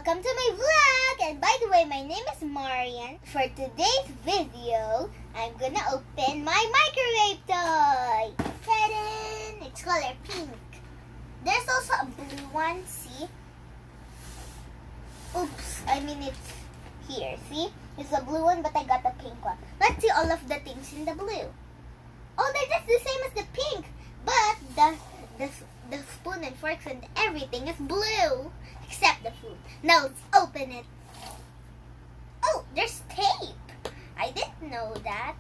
welcome to my vlog! And by the way, my name is Marian. For today's video, I'm gonna open my microwave toy! Ta-da! It's color pink. There's also a blue one, see? Oops, it's here, see? It's a blue one, but I got the pink one. Let's see all of the things in the blue. Oh, they're just the same as the pink, but the spoon and forks and everything is blue, except the food. Now let's open it. Oh, there's tape. I didn't know that.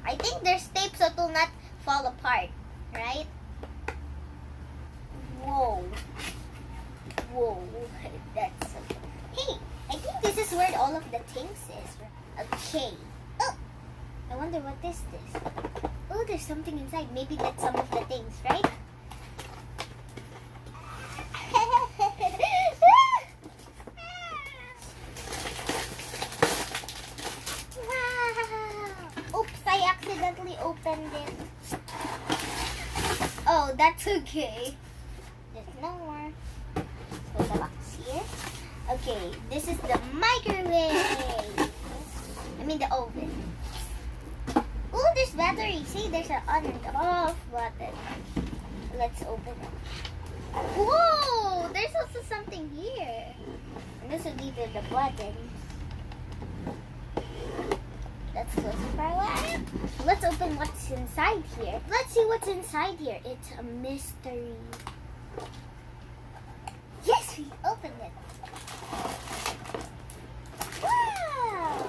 I think there's tape so it will not fall apart, right? Whoa. Whoa. That's okay. Hey, I think this is where all of the things is. Okay. Oh, I wonder what is this? Oh, there's something inside. Maybe that's some of the things, right? Wow! Oops, I accidentally opened it. Oh, that's okay. There's no more. Put the box here. Okay, this is the microwave. The oven. Oh, there's battery. See, there's an on and off button. Let's open it. Whoa! There's also something here. And this will be the button. Let's close it for a while. Let's open what's inside here. Let's see what's inside here. It's a mystery. Yes, we opened it. Wow!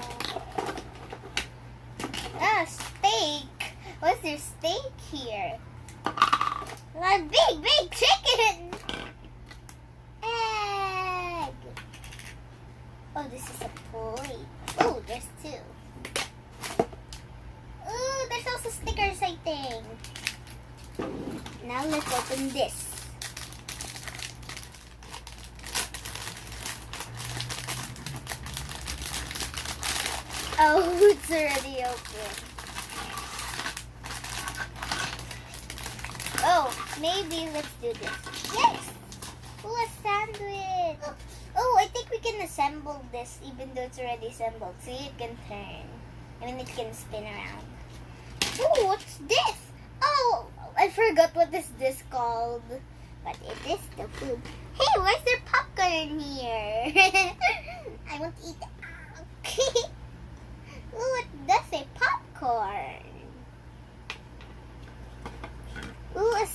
Ah, steak. What's your steak here? A big chicken. Egg. Oh, this is a plate. Oh, there's two. Oh, there's also stickers, I think. Now let's open this. Oh, it's already open. Oh, maybe let's do this. Yes! Oh, a sandwich. Oh, I think we can assemble this even though it's already assembled. See, it can turn. It can spin around. Oh, what's this? Oh, I forgot what is this called. But it is the food. Hey, why is there popcorn here? I want to eat it. Ooh, it does say popcorn. Ooh,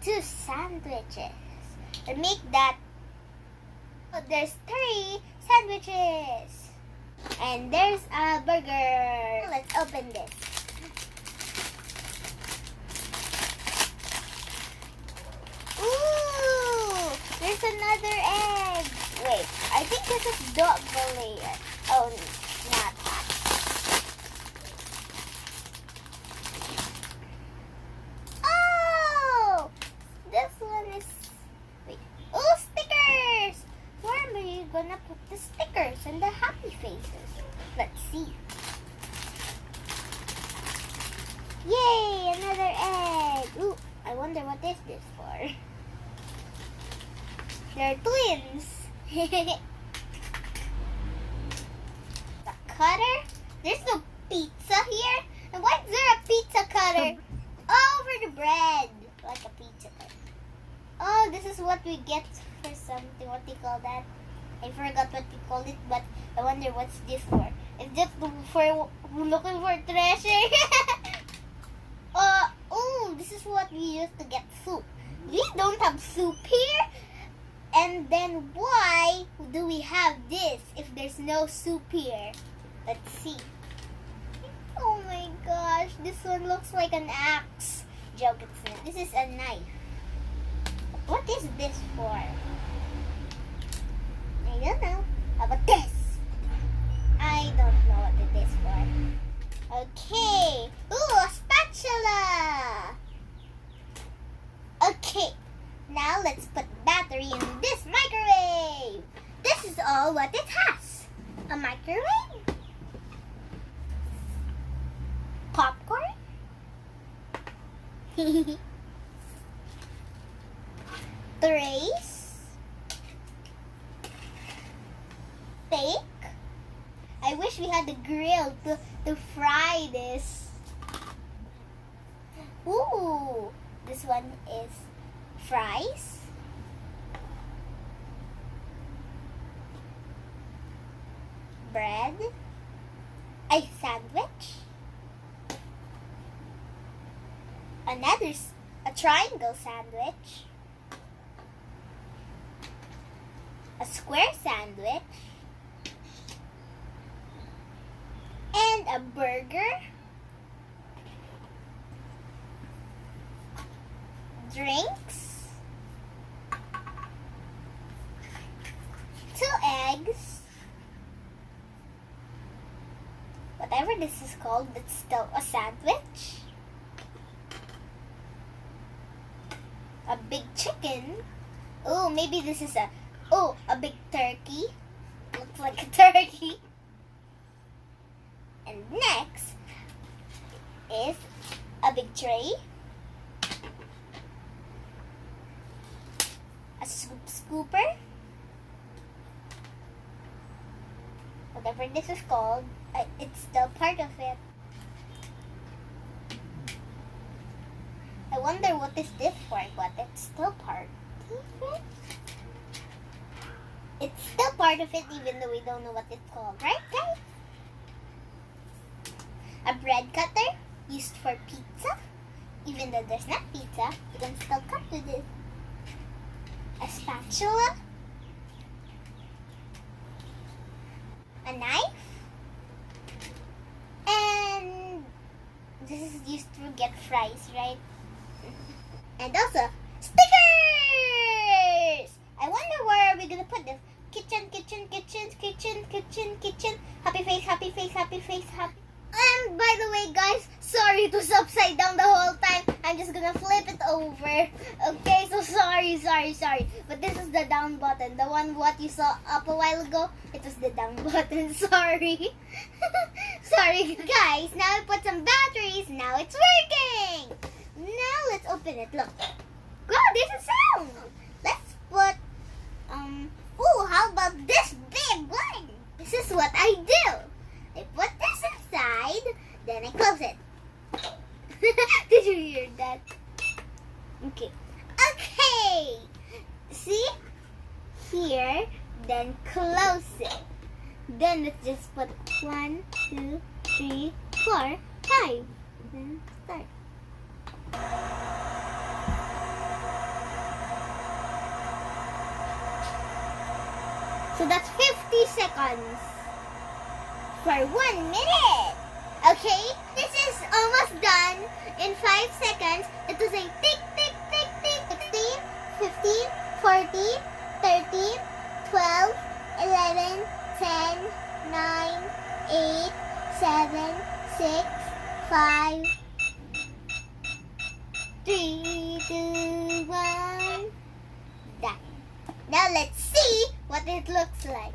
two sandwiches. And make that. Oh, there's 3 sandwiches. And there's a burger. Let's open this. Ooh, there's another egg. Wait, I think this is double layer. Oh, not that. Gonna put the stickers and the happy faces. Let's see. Yay! Another egg. Ooh, I wonder what is this for. They're twins. The cutter. There's no pizza here. And why is there a pizza cutter? Oh, for the bread, like a pizza cutter. Oh, this is what we get for something. What do you call that? I forgot what we called it, but I wonder what's this for. It's just for looking for treasure. Oh, this is what we use to get soup. We don't have soup here. And then why do we have this if there's no soup here? Let's see. Oh my gosh, this one looks like an axe. Joke, it's not. This is a knife. What is this for? I don't know. How about this? I don't know what it is for. Okay. Ooh, a spatula. Okay. Now let's put battery in this microwave. This is all what it has. A microwave. Popcorn. Trays. steak. I wish we had a grill to fry this. Ooh, this one is fries. Bread. A sandwich. A triangle sandwich. A square sandwich. And a burger. Drinks. 2 eggs. Whatever this is called, it's still a sandwich. A big chicken. Oh, maybe this is a big turkey. Looks like a turkey. And next is a big tray. A soup scooper. Whatever this is called, it's still part of it. I wonder what is this for, but it's still part of it. It's still part of it even though we don't know what it's called, right guys? A bread cutter used for pizza. Even though there's not pizza, you can still cut with it. A spatula. A knife. And this is used to get fries, right? And also, stickers! I wonder where are we gonna put this? Kitchen. Happy face, happy face, happy face, happy. And by the way, guys, sorry it was upside down the whole time. I'm just gonna flip it over. Okay, so sorry. But this is the down button. The one what you saw up a while ago, it was the down button. Sorry. Sorry, guys. Now I put some batteries. Now it's working. Now let's open it. Look. Wow, there's a sound. Let's put, how about this big one? This is what I do. I put this inside, then I close it. Did you hear that? Okay. See? Here, then close it. Then let's just put 1, 2, 3, 4, 5. Then start. So that's 50 seconds. For 1 minute. Okay, this is almost done. In 5 seconds, it was a tick, tick, tick, tick. 16, 15, 14, 13, 12, 11, 10, 9, 8, 7, 6, 5, 3, 2, 1. Done. Now let's see what it looks like.